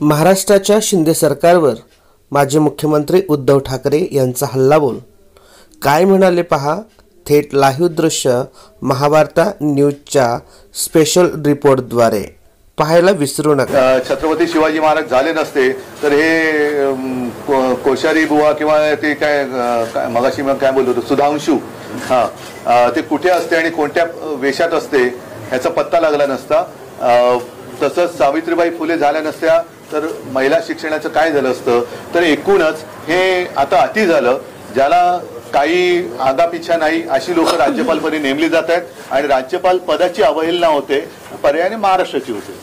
महाराष्ट्राच्या शिंदे सरकारवर माजी मुख्यमंत्री उद्धव ठाकरे यांचा हल्लाबोल. काय म्हणाले पहा थेट लाईव्ह दृश्य महावार्ता न्यूजच्या स्पेशल रिपोर्टद्वारे पाहायला विसरू नका. छत्रपती शिवाजी महाराज झाले नसते तर हे कोश्यारी बुवा किंवा ते काय मगाशी मग काय बोलतो सुधांशू ते कुठे असते आणि कोणत्या वेशात असते ह्याचा पत्ता लागला नसता. तसंच सावित्रीबाई फुले झाल्या नसत्या तर महिला शिक्षणाचं काय झालं असतं. तर एकूणच हे आता अति झालं. ज्याला काही आगापिछा नाही अशी लोक राज्यपालपदी नेमली जात आहेत आणि राज्यपाल पदाची अवहेलना होते. पर्यायाने महाराष्ट्राची होते.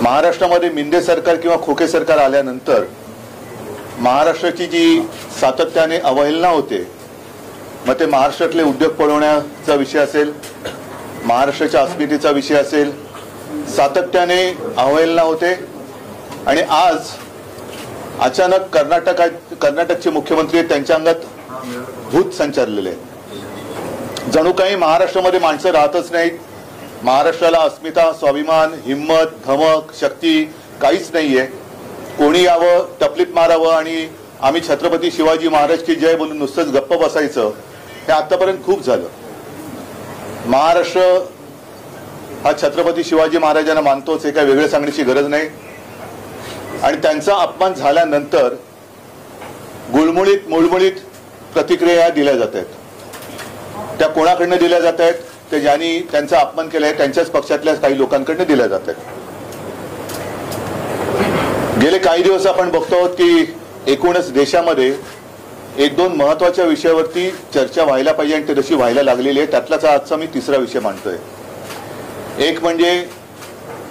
महाराष्ट्रामध्ये मिंदे सरकार किंवा खोके सरकार आल्यानंतर महाराष्ट्राची जी सातत्याने अवहेलना होते, मग ते महाराष्ट्रातले उद्योग पळवण्याचा विषय असेल, महाराष्ट्राच्या अस्मितेचा विषय असेल, सातत्याने अवहेलना होते. आणि आज अचानक कर्नाटकचे मुख्यमंत्री त्यांच्या अंगात भूत संचारलेले. जणू काही महाराष्ट्रामध्ये माणसं राहतच नाहीत. महाराष्ट्राला अस्मिता, स्वाभिमान, हिम्मत, धमक, शक्ती काहीच नाहीये. कोणी यावं, टपलीत मारावं आणि आम्ही छत्रपती शिवाजी महाराज की जय बोलून नुसतंच गप्प बसायचं, हे आतापर्यंत खूप झालं. महाराष्ट्र हा छत्रपती शिवाजी महाराजांना मानतोच, हे काय वेगळं सांगण्याची गरज नाही. आणि त्यांचा अपमान झाल्यानंतर मुळमुळीत प्रतिक्रिया दिल्या जात आहेत. त्या कोणाकडनं दिल्या जात आहेत? ते ज्यांनी त्यांचा अपमान केलाय त्यांच्याच पक्षातल्या काही लोकांकडनं दिल्या जात आहेत. गेले काही दिवस आपण बघतो आहोत की एकूणच देशामध्ये एक दोन महत्वाच्या विषयावरती चर्चा व्हायला पाहिजे आणि ते तशी व्हायला लागलेली आहे. त्यातलाच आजचा मी तिसरा विषय मांडतोय. एक म्हणजे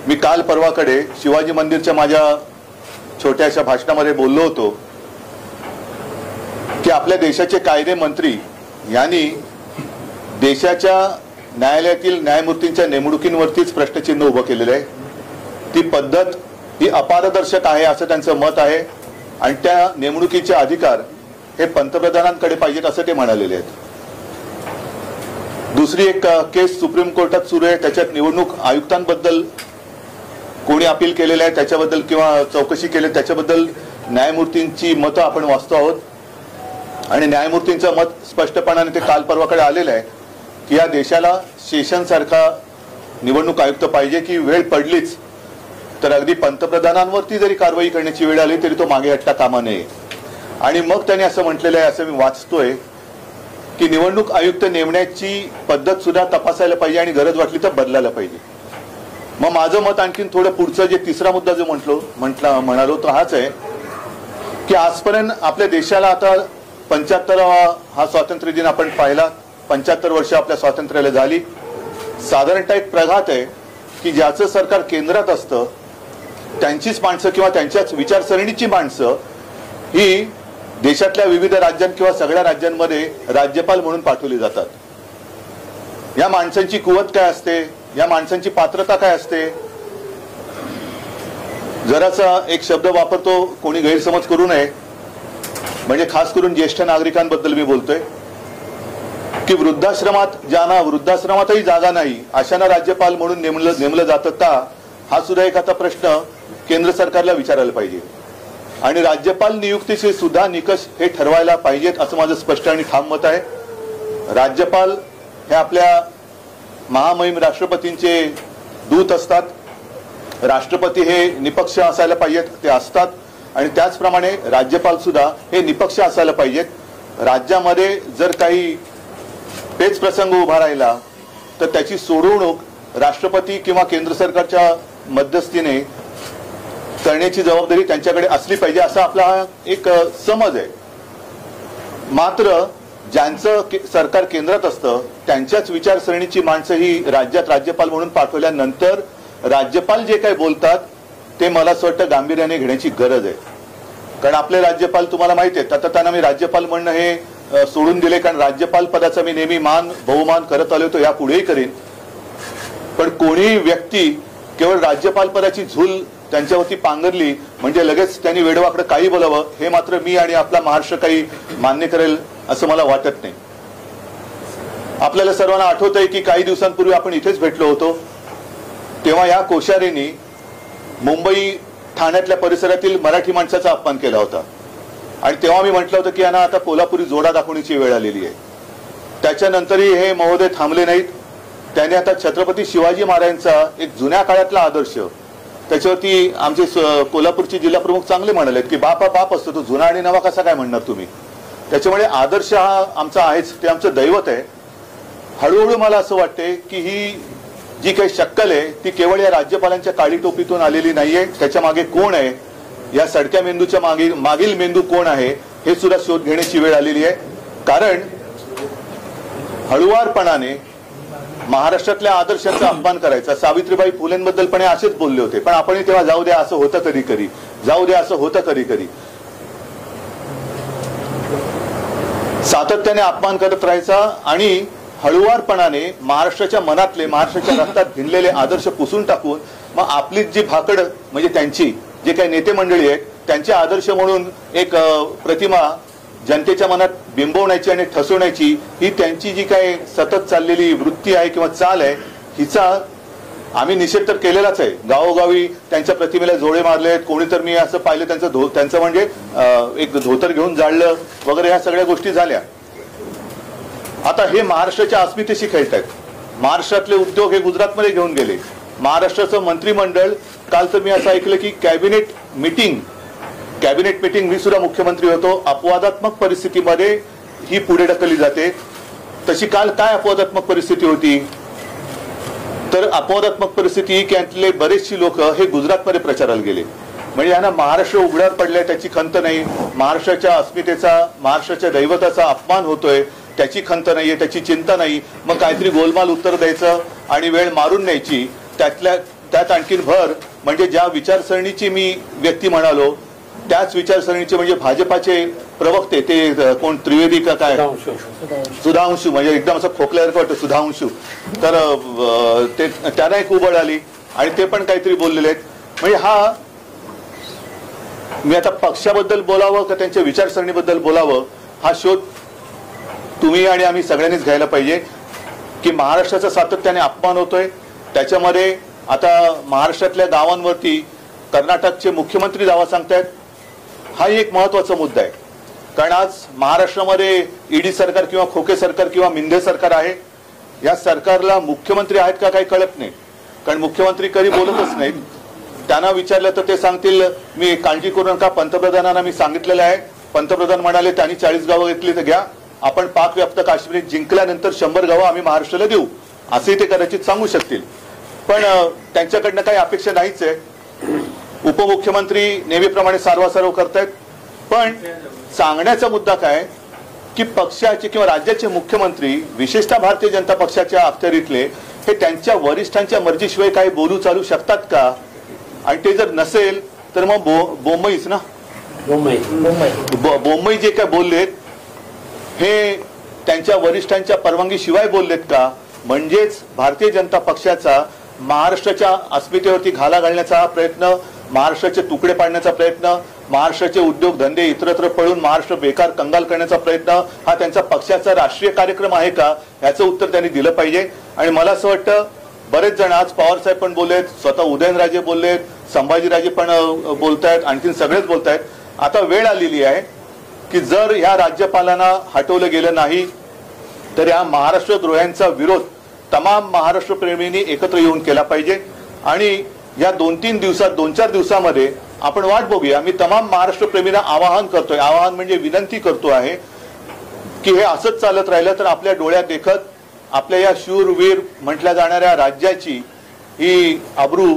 मी काल परवाकडे शिवाजी मंदिरच्या माझ्या छोट्याशा भाषणामध्ये बोललो होतो की आपल्या देशाचे कायदे मंत्री यांनी देशाच्या न्यायालयातील न्यायमूर्तींच्या नेमणुकींवरतीच प्रश्नचिन्ह उभं केलेलं आहे. ती पद्धत ही अपारदर्शक आहे असं त्यांचं मत आहे आणि त्या नेमणुकीचे अधिकार हे पंतप्रधानांकडे पाहिजेत असं ते म्हणालेले आहेत. दुसरी एक केस सुप्रीम कोर्टात सुरू आहे. त्याच्यात निवडणूक आयुक्तांबद्दल कोणी अपील केलेलं आहे त्याच्याबद्दल किंवा चौकशी केली त्याच्याबद्दल न्यायमूर्तींची मतं आपण वाचतो आहोत. आणि न्यायमूर्तींचं मत स्पष्टपणाने ते काल परवाकडे आलेलं आहे की या देशाला सेशनसारखा निवडणूक आयुक्त पाहिजे की वेळ पडलीच तर अगदी पंतप्रधानांवरती जरी कारवाई करण्याची वेळ आली तरी तो मागे हटता कामा नये. आणि मग त्यांनी असं म्हटलेलं आहे, असं मी वाचतोय की निवडणूक आयुक्त नेमण्याची पद्धत सुद्धा तपासायला पाहिजे आणि गरज वाटली तर बदलायला पाहिजे. मग माझं मत आणखीन थोडं पुढचं जे तिसरा मुद्दा जो म्हणालो तो हाच आहे की आजपर्यंत आपल्या देशाला आता 75वा हा स्वातंत्र्य दिन आपण पाहिला. 75 वर्ष आपल्या स्वातंत्र्याला झाली. साधारणतः एक प्रघात आहे की ज्याचं सरकार केंद्रात असतं त्यांचीच माणसं किंवा त्यांच्याच विचारसरणीची माणसं ही देशातल्या विविध राज्यांत किंवा सगळ्या राज्यांमध्ये राज्यपाल म्हणून पाठवली जातात. या माणसांची कुवत काय असते, या माणसांची पात्रता काय असते. जरासा एक शब्द वापरतो, कोणी गैरसमज करू नये, म्हणजे खास करून ज्येष्ठ नागरिकांबद्दल मी बोलतोय की वृद्धाश्रमातही जागा नाही अशांना राज्यपाल म्हणून नेमलं जातं का, हा सुद्धा एक आता प्रश्न केंद्र सरकारला विचारायला पाहिजे. आणि राज्यपाल नियुक्तीचे सुद्धा निकष हे ठरवायला पाहिजेत असं माझं स्पष्ट आणि ठाम मत आहे. राज्यपाल हे आपल्या महामहिम राष्ट्रपतींचे दूत असतात. राष्ट्रपती हे निपक्ष असायला पाहिजेत, ते असतात. आणि त्याचप्रमाणे राज्यपाल सुद्धा हे निपक्ष असायला पाहिजेत. राज्यामध्ये जर काही पेच प्रसंग उभा राहिला तर त्याची सोडवणूक राष्ट्रपती किंवा केंद्र सरकारच्या मध्यस्थीने करण्याची जबाबदारी त्यांच्याकडे असली पाहिजे असा आपला हा एक समज आहे. मात्र ज्यांचं सरकार केंद्रात असतं त्यांच्याच विचारसरणीची माणसं ही राज्यात राज्यपाल म्हणून पाठवल्यानंतर राज्यपाल जे काही बोलतात ते मला असं वाटतं गांभीर्याने घेण्याची गरज आहे. कारण आपले राज्यपाल तुम्हाला माहिती आहेत, आता त्यांना मी राज्यपाल म्हणणं हे सोडून दिले कारण राज्यपाल पदाचा मी नेहमी बहुमान करत आलो, तो यापुढेही करीन. पण कोणी व्यक्ती केवळ राज्यपाल पदाची झूल त्यांच्यावरती पांघरली म्हणजे लगेच त्यांनी वेडवाकडे काही बोलावं हे मात्र मी आणि आपला महाराष्ट्र काही मान्य करेल असं मला वाटत नाही. आपल्याला सर्वांना आठवत आहे की काही दिवसांपूर्वी आपण इथेच भेटलो होतो. तेव्हा या कोश्यारींनी मुंबई ठाण्यातल्या परिसरातील मराठी माणसाचा अपमान केला होता आणि तेव्हा मी म्हटलं होतं की यांना आता कोल्हापुरी जोडा दाखवण्याची वेळ आलेली आहे. त्याच्यानंतरही हे महोदय थांबले नाहीत. त्याने आता छत्रपती शिवाजी महाराजांचा एक जुन्या काळातला आदर्श त्याच्यावरती आमचे कोल्हापूरचे जिल्हा प्रमुख चांगले म्हणालेत की बाप हा बाप असतो, तो जुना आणि नवा कसा काय म्हणणार तुम्ही. त्याच्यामुळे आदर्श हा आमचा आहेच, ते आमचं दैवत आहे. हळूहळू मला असं वाटते की ही जी काही शक्कल आहे ती केवळ या राज्यपालांच्या काळी टोपीतून आलेली नाहीये. त्याच्या मागे कोण आहे, या सडक्या मेंदूच्या मागील मेंदू कोण आहे हे सुद्धा शोध घेण्याची वेळ आलेली आहे. कारण हळुवारपणाने महाराष्ट्रातल्या आदर्शांचा अपमान करायचा. सावित्रीबाई फुलेंबद्दल पण असेच बोलले होते, पण आपण तेव्हा जाऊ द्या असं होतं कधी कधी, जाऊ द्या असं होतं कधी कधी. सातत्याने अपमान करत राहायचा आणि हळुवारपणाने महाराष्ट्राच्या मनातले, महाराष्ट्राच्या रक्तात भिनलेले आदर्श पुसून टाकून मग आपली जी भाकड म्हणजे त्यांची जे काही नेते मंडळी आहेत त्यांचे आदर्श म्हणून एक प्रतिमा जनतेच्या मनात बिंबवण्याची आणि ठसवण्याची ही त्यांची जी काही सतत चाललेली वृत्ती आहे किंवा चाल आहे हिचा आम्ही निषेध तर केलेलाच आहे. गावोगावी त्यांच्या प्रतिमेला जोडे मारलेत. कोणी तर मी असं पाहिलं त्यांचं म्हणजे एक धोतर घेऊन जाळलं वगैरे, ह्या सगळ्या गोष्टी झाल्या. आता हे महाराष्ट्राच्या अस्मितेशी खेळतायत. महाराष्ट्रातले उद्योग हे गुजरातमध्ये घेऊन गेले. महाराष्ट्राचं मंत्रिमंडळ, काल तर मी असं ऐकलं की कॅबिनेट मीटिंग, मी सुद्धा मुख्यमंत्री होतो, अपवादात्मक परिस्थितीमध्ये ही पुढे ढकलली जाते. तशी काल काय अपवादात्मक परिस्थिती होती, तर अपवादात्मक परिस्थिती ही की यातले बरेचशी लोक हे गुजरातमध्ये प्रचाराला गेले. म्हणजे यांना महाराष्ट्र उघड्यावर पडलाय त्याची खंत नाही, महाराष्ट्राच्या अस्मितेचा, महाराष्ट्राच्या दैवताचा अपमान होतोय त्याची खंत नाहीये, त्याची चिंता नाही. मग काहीतरी गोलमाल उत्तर द्यायचं आणि वेळ मारून न्यायची. त्यात आणखीन भर म्हणजे ज्या विचारसरणीची मी व्यक्ती म्हणालो त्याच विचारसरणीचे म्हणजे भाजपाचे प्रवक्ते, ते कोण त्रिवेदी का काय, सुधांशू, म्हणजे एकदम असं खोकल्यासारखं वाटतं सुधांशू, तर ते त्यांना एक उबळ आली आणि ते पण काहीतरी बोललेले आहेत. म्हणजे हा, मी आता पक्षाबद्दल बोलावं का त्यांच्या विचारसरणीबद्दल बोलावं हा शोध तुम्ही आणि आम्ही सगळ्यांनीच घ्यायला पाहिजे की महाराष्ट्राचा सातत्याने अपमान होतोय. त्याच्यामध्ये आता महाराष्ट्रातल्या गावांवरती कर्नाटकचे मुख्यमंत्री दावा सांगतायत. हा एक महत्वाचा मुद्दा आहे, कारण आज महाराष्ट्रामध्ये ईडी सरकार किंवा खोके सरकार किंवा मिंधे सरकार आहे. या सरकारला मुख्यमंत्री आहेत का काही कळत नाही, कारण मुख्यमंत्री कधी बोलतच नाहीत. त्यांना विचारलं तर ते सांगतील मी काळजी करू नका, पंतप्रधानांना मी सांगितलेलं आहे. पंतप्रधान म्हणाले त्यांनी 40 गावं घेतली तर घ्या, आपण पाकव्याप्त काश्मीर जिंकल्यानंतर 100 गावं आम्ही महाराष्ट्राला देऊ, असे ते कदाचित सांगू शकतील. पण त्यांच्याकडनं काही अपेक्षा नाहीच आहे. उपमुख्यमंत्री नेहमीप्रमाणे सारवासारव करतायत. पण सांगण्याचा मुद्दा काय की पक्षाचे किंवा राज्याचे मुख्यमंत्री, विशेषतः भारतीय जनता पक्षाच्या अखत्यारीतले, हे त्यांच्या वरिष्ठांच्या मर्जीशिवाय काही बोलू चालू शकतात का? आणि ते जर नसेल तर मग बोंबईच ना, बोंबई जे काय बोललेत हे त्यांच्या वरिष्ठांच्या परवानगीशिवाय बोललेत का? म्हणजेच भारतीय जनता पक्षाचा महाराष्ट्राच्या अस्मितेवरती घाला घालण्याचा हा प्रयत्न, महाराष्ट्राचे तुकडे पाडण्याचा प्रयत्न, महाराष्ट्राचे उद्योगधंदे इतरत्र पळून महाराष्ट्र बेकार कंगाल करण्याचा प्रयत्न हा त्यांचा पक्षाचा राष्ट्रीय कार्यक्रम आहे का, याचं उत्तर त्यांनी दिलं पाहिजे. आणि मला असं वाटतं बरेच जण, आज पवार साहेब पण बोललेत, स्वतः उदयनराजे बोललेत, संभाजीराजे पण बोलतायत, आणखीन सगळेच बोलतायत. आता वेळ आलेली आहे की जर ह्या राज्यपालांना हटवलं गेलं नाही तर या महाराष्ट्रद्रोह्यांचा विरोध तमाम महाराष्ट्र प्रेमींनी एकत्र येऊन केला पाहिजे. आणि या 2-4 दिवसामध्ये आपण वाट बघूया. मी तमाम महाराष्ट्र प्रेमींना आवाहन म्हणजे विनंती करतो आहे की हे असंच चालत राहिलं तर आपल्या डोळ्यात देखत आपल्या या शूरवीर म्हटल्या जाणाऱ्या राज्याची ही अब्रू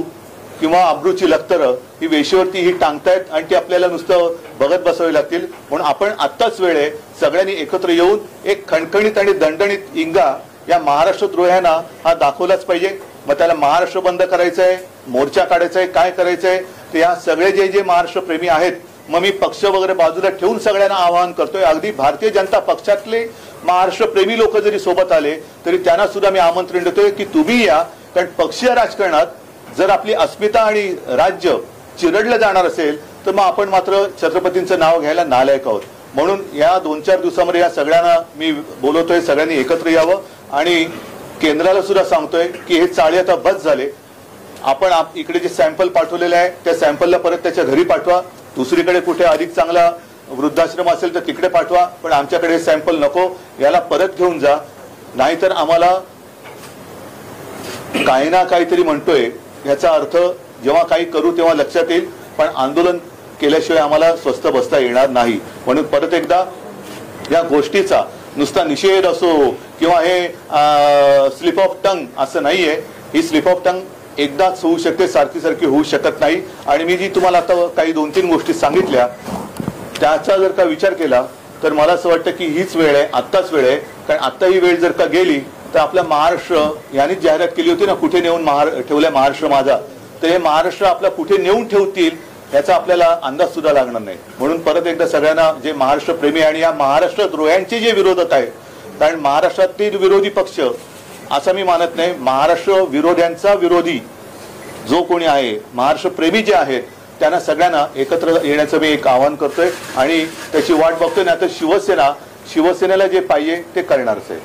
किंवा अब्रूची लक्तरं ही वेशीवरती ही टांगतायत आणि ती आपल्याला नुसतं बघत बसावी लागतील. म्हणून आपण आत्ताच वेळ आहे सगळ्यांनी एकत्र येऊन एक खणखणीत आणि दणदणीत इंगा या महाराष्ट्रद्रोह्यांना हा दाखवलाच पाहिजे. मग त्याला महाराष्ट्र बंद करायचंय, मोर्चा काढायचाय, काय करायचंय ते या सगळे जे महाराष्ट्र प्रेमी आहेत, मग मी पक्ष वगैरे बाजूला ठेवून सगळ्यांना आवाहन करतोय. अगदी भारतीय जनता पक्षातले महाराष्ट्र प्रेमी लोक जरी सोबत आले तरी त्यांना सुद्धा मी आमंत्रण देतोय की तुम्ही या. कारण पक्षीय राजकारणात जर आपली अस्मिता आणि राज्य चिरडलं जाणार असेल तर मग आपण मात्र छत्रपतींचं नाव घ्यायला नालायक आहोत. म्हणून या 2-4 दिवसामध्ये या सगळ्यांना मी बोलवतोय, सगळ्यांनी एकत्र यावं. आणि केंद्राला सुद्धा सांगतोय की हे चाळे आता बस झाले. आपण इकडे जे सॅम्पल पाठवलेले आहे त्या सॅम्पलला परत त्याच्या घरी पाठवा, दुसरीकडे कुठे अधिक चांगला वृद्धाश्रम असेल तर तिकडे पाठवा, पण आमच्याकडे सॅम्पल नको, याला परत घेऊन जा. नाहीतर आम्हाला काही ना काहीतरी म्हणतोय याचा अर्थ जेव्हा काही करू तेव्हा लक्षात येईल, पण आंदोलन केल्याशिवाय आम्हाला स्वस्थ बसता येणार नाही. म्हणून परत एकदा या गोष्टीचा नुसता निषेध असो किंवा हे स्लिप ऑफ टंग असं नाहीये. ही स्लिप ऑफ टंग एकदाच होऊ शकते, सारखी सारखी होऊ शकत नाही. आणि मी जी तुम्हाला आता काही 2-3 गोष्टी सांगितल्या त्याचा जर का विचार केला तर मला असं वाटतं की हीच वेळ आहे, आत्ताच वेळ आहे. कारण आत्ता ही वेळ जर का गेली तर आपल्या महाराष्ट्र यांनीच जाहिरात केली होती ना कुठे नेऊन ठेवलाय महाराष्ट्र माझा, तर हे महाराष्ट्र आपला कुठे नेऊन ठेवतील याचा आपल्याला अंदाज सुद्धा लागणार नाही. म्हणून परत एकदा सगळ्यांना जे महाराष्ट्र प्रेमी आणि या महाराष्ट्र द्रोह्यांचे जे विरोधक आहेत, कारण महाराष्ट्रातील विरोधी पक्ष असं मी मानत नाही, महाराष्ट्र विरोध्यांचा विरोधी जो कोणी आहे, महाराष्ट्र प्रेमी जे आहेत त्यांना सगळ्यांना एकत्र येण्याचं मी एक आवाहन करतोय आणि त्याची वाट बघतोय. नाही तर शिवसेनेला जे पाहिजे ते करणारच आहे.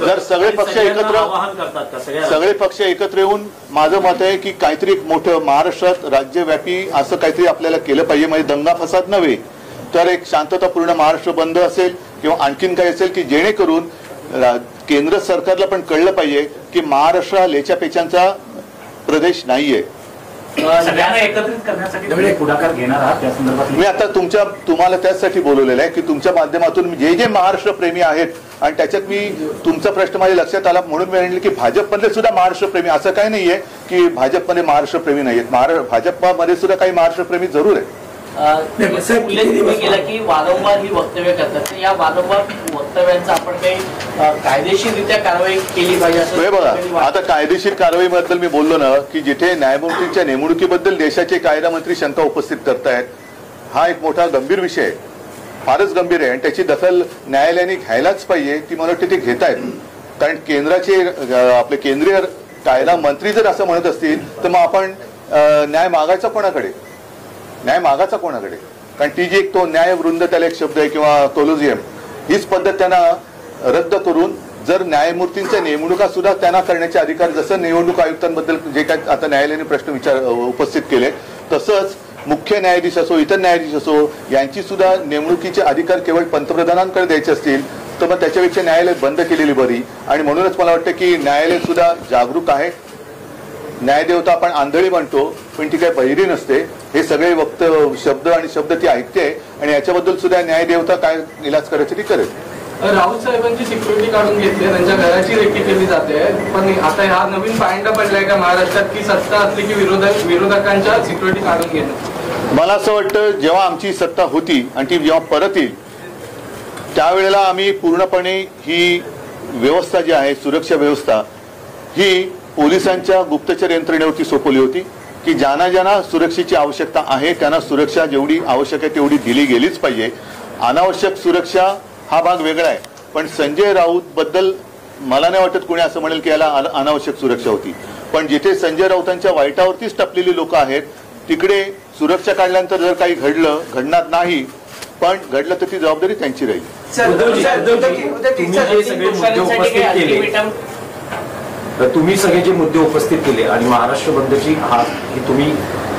जर सगळे पक्ष एकत्र येऊन माझं मत आहे की काहीतरी एक मोठं महाराष्ट्रात राज्यव्यापी असं काहीतरी आपल्याला केलं पाहिजे. म्हणजे दंगा फसाद नव्हे तर एक शांततापूर्ण महाराष्ट्र बंद असेल किंवा आणखीन काही असेल की जेणेकरून केंद्र सरकारला पण कळलं पाहिजे की महाराष्ट्र हा लेच्यापेचांचा प्रदेश नाहीये. सगळ्यांना एकत्रित करण्यासाठी पुढाकार घेणार आहात त्या संदर्भात मी आता तुम्हाला त्याचसाठी बोलवलेलं आहे की तुमच्या माध्यमातून जे महाराष्ट्र प्रेमी आहेत आणि त्याच्यात मी तुमचा प्रश्न माझ्या लक्षात आला म्हणून मी म्हणले की भाजपमध्ये सुद्धा महाराष्ट्र प्रेमी असं काही नाहीये की भाजपमध्ये महाराष्ट्र प्रेमी नाहीयेत. भाजपमध्ये सुद्धा काही महाराष्ट्र प्रेमी जरूर आहे. उल्लेख तुम्ही केला की वारंवार ही वक्तव्य करतात, या वारंवार वक्तव्यांचा आपण काही कायदेशीररित्या कारवाई केली पाहिजे असं बघा. आता कायदेशीर कारवाईबद्दल मी बोललो ना की जिथे न्यायमूर्तींच्या नेमणुकीबद्दल देशाचे कायदा मंत्री शंका उपस्थित करतायत, हा एक मोठा गंभीर विषय आहे, फारच गंभीर आहे आणि त्याची दखल न्यायालयाने घ्यायलाच पाहिजे. ती मला वाटते ते घेत आहेत. कारण केंद्राचे आपले केंद्रीय कायदा मंत्री जर असं म्हणत असतील तर मग आपण न्याय मागायचा कोणाकडे? कारण ती जी एक तो न्यायवृंद त्याला एक शब्द आहे किंवा कोलोजियम, हीच पद्धत त्यांना रद्द करून जर न्यायमूर्तींच्या नेमणुका सुद्धा त्यांना करण्याचे अधिकार, जसं निवडणूक आयुक्तांबद्दल जे काय आता न्यायालयाने प्रश्न उपस्थित केले तसंच मुख्य न्यायाधीश असो इतर न्यायाधीश असो यांची सुद्धा नेमणुकीचे अधिकार केवळ पंतप्रधानांकडे द्यायचे असतील तर मग त्याच्यापेक्षा न्यायालय बंद केलेली बरी. आणि म्हणूनच मला वाटतं की न्यायालय सुद्धा जागरूक आहे. न्यायदेवता आपण आंधळी म्हणतो पण ती काही बहिरी नसते. हे सगळे शब्द ती ऐकते आणि याच्याबद्दल सुद्धा न्यायदेवता काय इलाज करायची ती करेल. राहुल साहेबांची सिक्युरिटी काढून घेतली, त्यांच्या घराची रेकी केली जाते, पण आता हा नवीन पायंडा पडलाय का महाराष्ट्रात की सत्ता असली की विरोधकांच्या सिक्युरिटी काढून घेणं? मला असं वाटतं जेव्हा आमची सत्ता होती आणि ती जेव्हा परत येईल त्यावेळेला आम्ही पूर्णपणे ही व्यवस्था जी आहे सुरक्षा व्यवस्था ही पोलिसांच्या गुप्तचर यंत्रणेवरती सोपवली होती की ज्यांना सुरक्षेची आवश्यकता आहे त्यांना सुरक्षा जेवढी आवश्यक आहे तेवढी दिली गेलीच पाहिजे. अनावश्यक सुरक्षा हा भाग वेगळा आहे. पण संजय राऊत बद्दल मला नाही वाटत कोणी असं म्हणेल की याला अनावश्यक सुरक्षा होती. पण जिथे संजय राऊतांच्या वाईटावरतीच टपलेली लोक आहेत तिकडे सुरक्षा काढल्यानंतर जर काही घडणार नाही, पण घडलं तर ती जबाबदारी त्यांची राहील. तुम्ही सगळे जे मुद्दे उपस्थित केले आणि महाराष्ट्र बंदची तुम्ही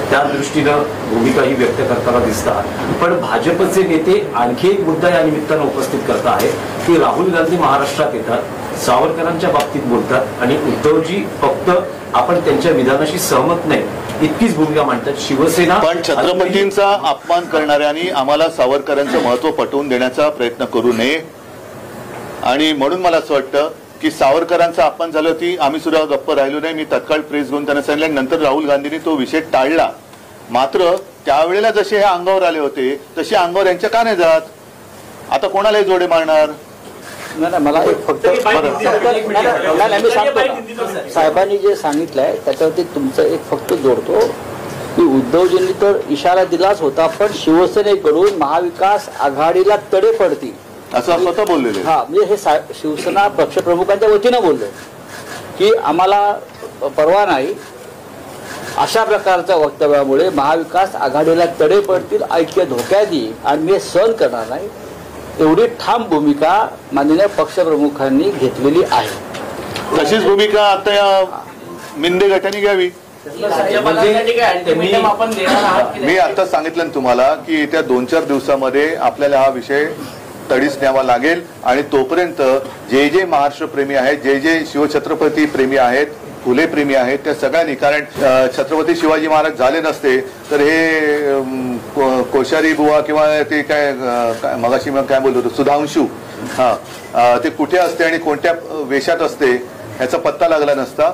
त्या दृष्टीनं भूमिकाही व्यक्त करताना दिसतात, पण भाजपचे नेते आणखी एक मुद्दा या निमित्तानं उपस्थित करत आहेत की राहुल गांधी महाराष्ट्रात येतात, सावरकरांच्या बाबतीत बोलतात आणि उद्धवजी फक्त आपण त्यांच्या विधानाशी सहमत नाही इतकीच भूमिका मांडतात. शिवसेना पण छत्रपतींचा अपमान करणाऱ्यांनी आम्हाला सावरकरांचं महत्व पटवून देण्याचा प्रयत्न करू नये. आणि म्हणून मला असं वाटतं की सावरकरांचा अपमान झालं ती आम्ही सुद्धा गप्प राहिलो नाही. मी तत्काळ प्रेस घेऊन त्यांना सांगितलं. नंतर राहुल गांधींनी तो विषय टाळला. मात्र त्यावेळेला जसे हे अंगावर आले होते तसे अंगावर यांच्या का नाही जात? आता कोणालाही जोडे मारणार? नाही, मला एक फक्त मी सांगतो साहेबांनी जे सांगितलंय त्याच्यावरती तुमचं एक फक्त जोडतो की उद्धवजींनी तर इशारा दिलाच होता, पण शिवसेनेकडून महाविकास आघाडीला तडे पडतील असं स्वतः बोललेले. हा म्हणजे हे शिवसेना पक्षप्रमुखांच्या वतीनं बोलले की आम्हाला परवा नाही अशा प्रकारच्या वक्तव्यामुळे महाविकास आघाडीला तडे पडतील, ऐक्य धोक्यात येईल आणि मी सहन करणार नाही. एवढी ठाम भूमिका माननीय पक्षप्रमुखांनी घेतलेली आहे. तशीच भूमिका आता या मिंदे गटाने घ्यावी. राज्यपालांसाठी काय अल्टिमेटम आपण देणार आहात की मी आता सांगितलं ना तुम्हाला की येत्या 2-4 दिवसामध्ये आपल्याला हा विषय तडीस न्यावा लागेल आणि तोपर्यंत जे जे महाराष्ट्र प्रेमी आहेत, जे जे शिवछत्रपती प्रेमी आहेत, फुले प्रेमी आहेत, त्या सगळ्यांनी, कारण छत्रपती शिवाजी महाराज झाले नसते तर हे कोश्यारी बुवा किंवा ते काय मगाशी मग काय बोललो होतो सुधांशू, ते कुठे असते आणि कोणत्या वेशात असते ह्याचा पत्ता लागला नसता.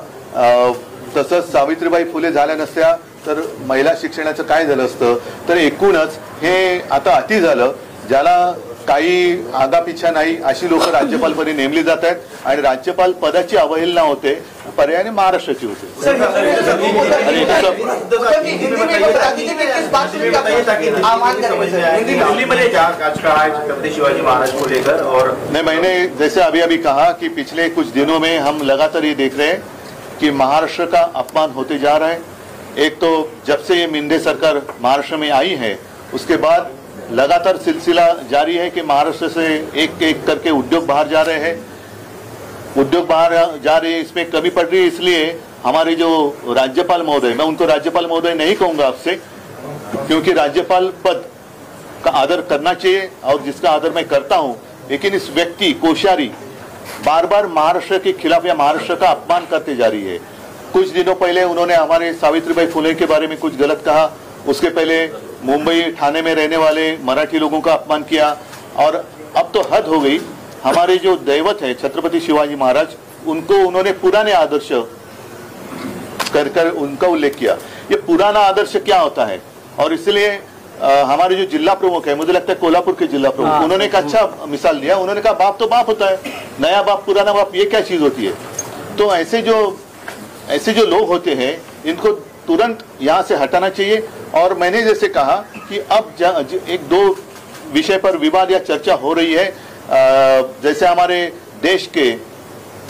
तसंच सावित्रीबाई फुले झाल्या नसत्या तर महिला शिक्षणाचं काय झालं असतं. तर एकूणच हे आता अति झालं. ज्याला काही आगापिछा नाही अशी लोक राज्यपालपदी नेमली जात आहेत आणि राज्यपाल पदाची अवहेलना होते, पर्यायाने महाराष्ट्राची होते. शिवाजी महाराज को लेकर और नहीं, मैंने जैसे अभी अभी कहा कि पिछले कुछ दिनों में हम लगातार ये देख रहे हैं कि महाराष्ट्र का अपमान होते जा रहा है. एक तो जब से ये मिंदे सरकार महाराष्ट्र में आई है उसके बाद लगातार सिलसिला जारी है कि महाराष्ट्र से एक एक करके उद्योग बाहर जा रहे हैं. उद्योग बाहर जा रहे हैं, इसमें कमी पड़ रही है. इसलिए हमारे जो राज्यपाल महोदय, मैं उनको राज्यपाल महोदय नहीं कहूंगा आपसे, क्योंकि राज्यपाल पद का आदर करना चाहिए और जिसका आदर मैं करता हूं, लेकिन इस व्यक्ति कोश्यारी बार बार महाराष्ट्र के खिलाफ या महाराष्ट्र का अपमान करते जा रही है. कुछ दिनों पहले उन्होंने हमारे सावित्रीबाई फुले के बारे में कुछ गलत कहा. उसके पहले मुंबई ठाणे में रहने वाले मराठी लोगों का अपमान किया. और अब तो हद हो गई. हमारे जो दैवत है छत्रपति शिवाजी महाराज, उनको उन्होंने पुराने आदर्श कर उनका उल्लेख किया. ये पुराना आदर्श क्या होता है, और इसलिए हमारे जो जिला प्रमुख है, मुझे लगता है कोल्हापुर के जिला प्रमुख, उन्होंने एक अच्छा मिसाल दिया. उन्होंने कहा बाप तो बाप होता है, नया बाप पुराना बाप ये क्या चीज होती है. तो ऐसे जो लोग होते हैं इनको तुरंत यहाँ से हटाना चाहिए. और मैंने जैसे कहा कि अब एक दो विषय पर विवाद या चर्चा हो रही है. जैसे हमारे देश के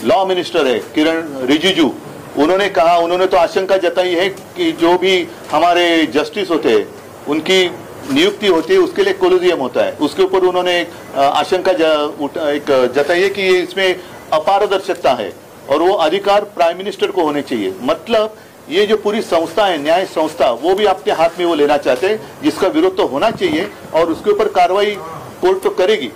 लॉ मिनिस्टर है किरण रिजिजू, उन्होंने कहा, उन्होंने तो आशंका जताई है कि जो भी हमारे जस्टिस होते हैं उनकी नियुक्ति होती है उसके लिए कोलिजियम होता है. उसके ऊपर उन्होंने आशंका जताई है कि इसमें अपारदर्शकता है और वो अधिकार प्राइम मिनिस्टर को होने चाहिए. मतलब ये जो पूरी संस्था है, न्याय संस्था, वो भी अपने हाथ में वो लेना चाहते हैं, जिसका विरोध तो होना चाहिए और उसके ऊपर कार्रवाई कोर्ट तो करेगी.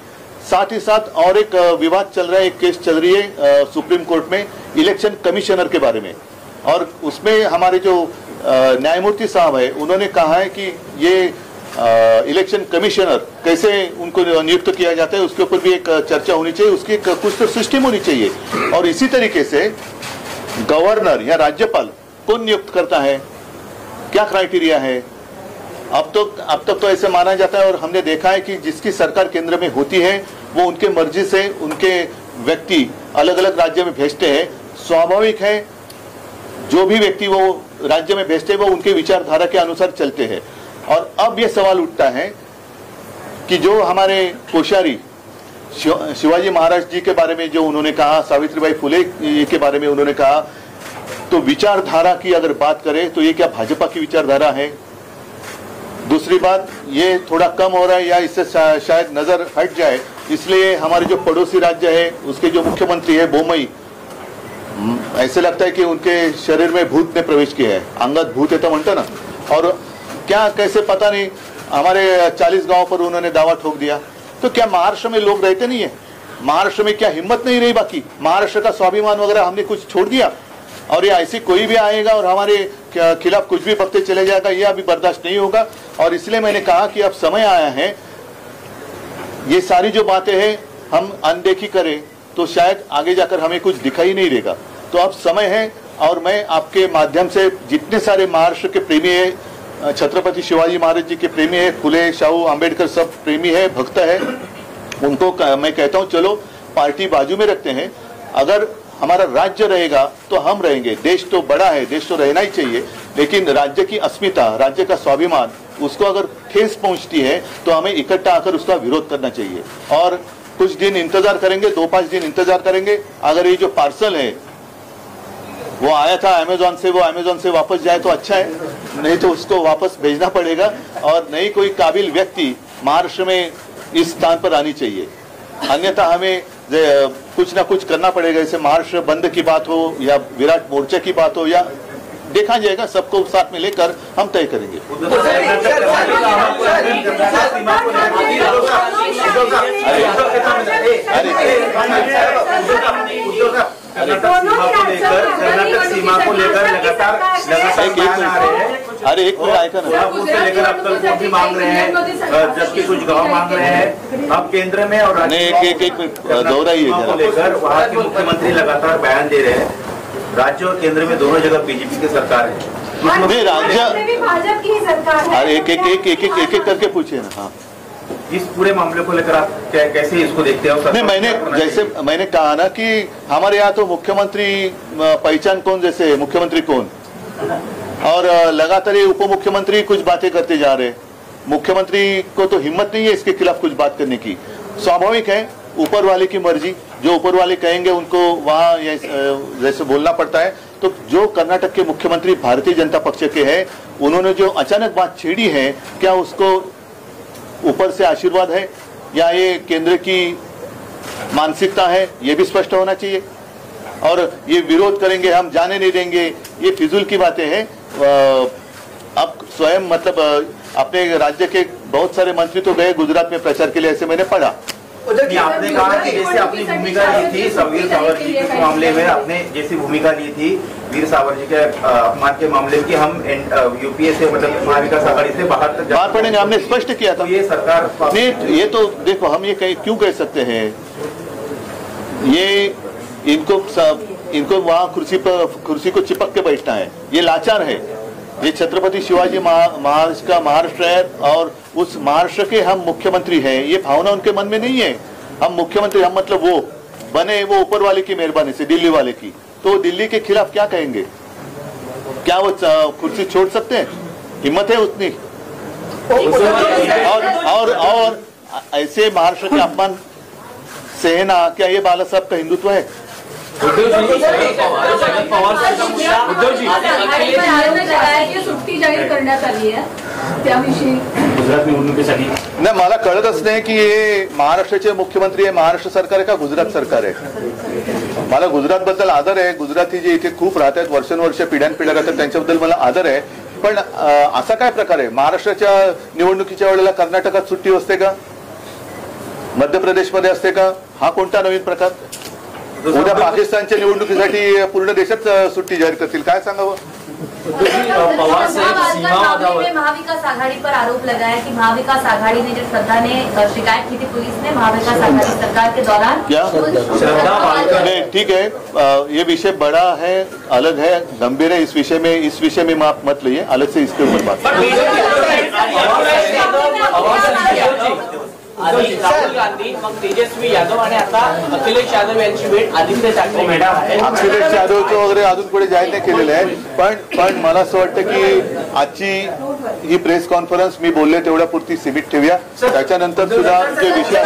साथ ही साथ और एक विवाद चल रहा है, एक केस चल रही है सुप्रीम कोर्ट में इलेक्शन कमिश्नर के बारे में. और उसमें हमारे जो न्यायमूर्ति साहब है उन्होंने कहा है कि ये इलेक्शन कमिश्नर कैसे उनको नियुक्त किया जाता है उसके ऊपर भी एक चर्चा होनी चाहिए. उसकी कुछ तो सिस्टम होनी चाहिए. और इसी तरीके से गवर्नर या राज्यपाल कौन नियुक्त करता है, क्या क्राइटेरिया है. अब तक तो ऐसे माना जाता है और हमने देखा है कि जिसकी सरकार केंद्र में होती है वो उनके मर्जी से उनके व्यक्ति अलग अलग राज्य में भेजते हैं. स्वाभाविक है, जो भी व्यक्ति वो राज्य में भेजते हैं वो उनके विचारधारा के अनुसार चलते हैं. और अब ये सवाल उठता है कि जो हमारे कोश्यारी शिवाजी महाराज जी के बारे में जो उन्होंने कहा, सावित्रीबाई फुले के बारे में उन्होंने कहा, तो विचारधारा की अगर बात करें तो ये क्या भाजपा की विचारधारा है. दूसरी बात, ये थोड़ा कम हो रहा है या इससे शायद नजर हट जाए, इसलिए हमारे जो पड़ोसी राज्य है उसके जो मुख्यमंत्री है बोमई, ऐसे लगता है कि उनके शरीर में भूत ने प्रवेश किया है. अंगत भूत है तो म्हणता ना. और क्या कैसे पता नहीं, हमारे 40 गांव पर उन्होंने दावा ठोक दिया. तो क्या महाराष्ट्र में लोग रहते नहीं है? महाराष्ट्र में क्या हिम्मत नहीं रही? बाकी महाराष्ट्र का स्वाभिमान वगैरह हमने कुछ छोड़ दिया और ये ऐसी कोई भी आएगा और हमारे खिलाफ कुछ भी बकते चले जाएगा, ये अभी बर्दाश्त नहीं होगा. और इसलिए मैंने कहा कि अब समय आया है, ये सारी जो बातें हैं हम अनदेखी करें तो शायद आगे जाकर हमें कुछ दिखाई नहीं देगा. तो अब समय है और मैं आपके माध्यम से जितने सारे महाराष्ट्र के प्रेमी है, छत्रपति शिवाजी महाराज जी के प्रेमी है, फुले शाहू अम्बेडकर सब प्रेमी है, भक्त है, उनको मैं कहता हूं चलो पार्टी बाजू में रखते हैं. अगर हमारा राज्य रहेगा तो हम रहेंगे. देश तो बड़ा है, देश तो रहना ही चाहिए, लेकिन राज्य की अस्मिता, राज्य का स्वाभिमान, उसको अगर ठेस पहुंचती है तो हमें इकट्ठा आकर उसका विरोध करना चाहिए. और कुछ दिन इंतजार करेंगे, 2-5 दिन इंतजार करेंगे. अगर ये जो पार्सल है वो आया था अमेजोन से, वो अमेजोन से वापस जाए तो अच्छा है, नहीं तो उसको वापस भेजना पड़ेगा और नई कोई काबिल व्यक्ति महाराष्ट्र में इस स्थान पर आनी चाहिए. अन्यथा हमें कुछ ना कुछ करना पड़ेगा। जैसे महाराष्ट्र बंद की बात हो या विराट मोर्चा की बात हो, या देखा जाएगा, सबको साथ में लेकर हम तय करेंगे। कर्नाटक सीमा को लेकर लगातार अरे एक मिनट आएगा ना, लेकर अक्कलकोट भी मांग रहे हैं, जबकि कुछ गांव मांग रहे हैं। अब केंद्र में और एक दोहराइए को लेकर वहाँ के मुख्यमंत्री लगातार बयान दे रहे हैं। राज्य और केंद्र में दोनों जगह बीजेपी की सरकार है। नहीं, राज्य भी भाजपा की ही सरकार है। अरे एक करके पूछिए ना। हाँ, इस पूरे मामले को लेकर आप कैसे इसको देखते हो? नहीं, जैसे मैंने कहा ना कि हमारे यहाँ तो मुख्यमंत्री पहचान कौन, जैसे मुख्यमंत्री कौन, और लगातार ये उप मुख्यमंत्री कुछ बातें करते जा रहे हैं। मुख्यमंत्री को तो हिम्मत नहीं है इसके खिलाफ कुछ बात करने की। स्वाभाविक है, ऊपर वाले की मर्जी, जो ऊपर वाले कहेंगे उनको वहाँ जैसे बोलना पड़ता है। तो जो कर्नाटक के मुख्यमंत्री भारतीय जनता पक्ष के हैं, उन्होंने जो अचानक बात छेड़ी है, क्या उसको ऊपर से आशीर्वाद है या ये केंद्र की मानसिकता है, ये भी स्पष्ट होना चाहिए। और ये विरोध करेंगे, हम जाने नहीं देंगे, ये फिजूल की बातें हैं। अब स्वयं मतलब अपने राज्य के बहुत सारे मंत्री तो गए गुजरात में प्रचार के लिए, ऐसे मैंने पढ़ा। आपने कहा कि जैसे अपनी भूमिका ली थी वीर सावर जी के मामले में, आपने जैसी भूमिका ली थी वीर सावर जी के अपमान के मामले में कि हम यूपीए से मतलब महाविकास आघाड़ी से बाहर पड़ेंगे, हमने स्पष्ट किया था। ये सरकार नहीं, ये तो देखो, हम ये क्यों कह सकते हैं, ये इनको वहाँ कुर्सी को चिपक के बैठना है, ये लाचार है। ये छत्रपति शिवाजी महाराज का महाराष्ट्र है और उस महाराष्ट्र के हम मुख्यमंत्री हैं, ये भावना उनके मन में नहीं है। हम मुख्यमंत्री, हम मतलब वो बने वो ऊपर वाले की मेहरबानी से, दिल्ली वाले की। तो दिल्ली के खिलाफ क्या कहेंगे? क्या वो कुर्सी छोड़ सकते हैं? हिम्मत है उतनी? और ऐसे महाराष्ट्र के अपमान सहना, क्या ये बाला साहब का हिंदुत्व है? सुट्टी जाहीर करण्यात आली आहे त्याविषयी गुजरात निवडणुकीसाठी नाही, मला कळतच नाही की हे महाराष्ट्राचे मुख्यमंत्री आहे, महाराष्ट्र सरकार आहे का गुजरात सरकार आहे। मला गुजरात बद्दल आदर आहे, गुजराती जे इथे खूप राहतात, वर्षानुवर्ष पिढ्यानपिढ्या राहतात, त्यांच्याबद्दल मला आदर आहे। पण असा काय प्रकार आहे, महाराष्ट्राच्या निवडणुकीच्या वेळेला कर्नाटकात सुट्टी असते का, मध्य प्रदेशमध्ये असते का? हा कोणता नवीन प्रकार? उद्या पाकिस्तानच्या निवडणुकीसाठी पूर्ण देशात सुट्टी जाहीर करतील, काय सांगावं? महाविकास आघाड़ी पर आरोप लगाया कि महाविकास आघाड़ी ने जब श्रद्धा ने शिकायत की थी पुलिस ने महाविकास आघाड़ी सरकार के दौरान, क्या ठीक है, ये विषय बड़ा है, अलग है, गंभीर है। इस विषय में आप मत लिए, अलग से इसके ऊपर बात। राहुल गांधी, मग तेजस्वी यादव आणि आता अखिलेश यादव यांची भेट आदित्य ठाकरे। अखिलेश यादवचं वगैरे अजून पुढे जाहीर नाही केलेलं आहे, पण मला असं वाटतं की आजची ही प्रेस कॉन्फरन्स मी बोलले तेवढ्या पुरती सीमित ठेवूया, त्याच्यानंतर सुद्धा जे विषय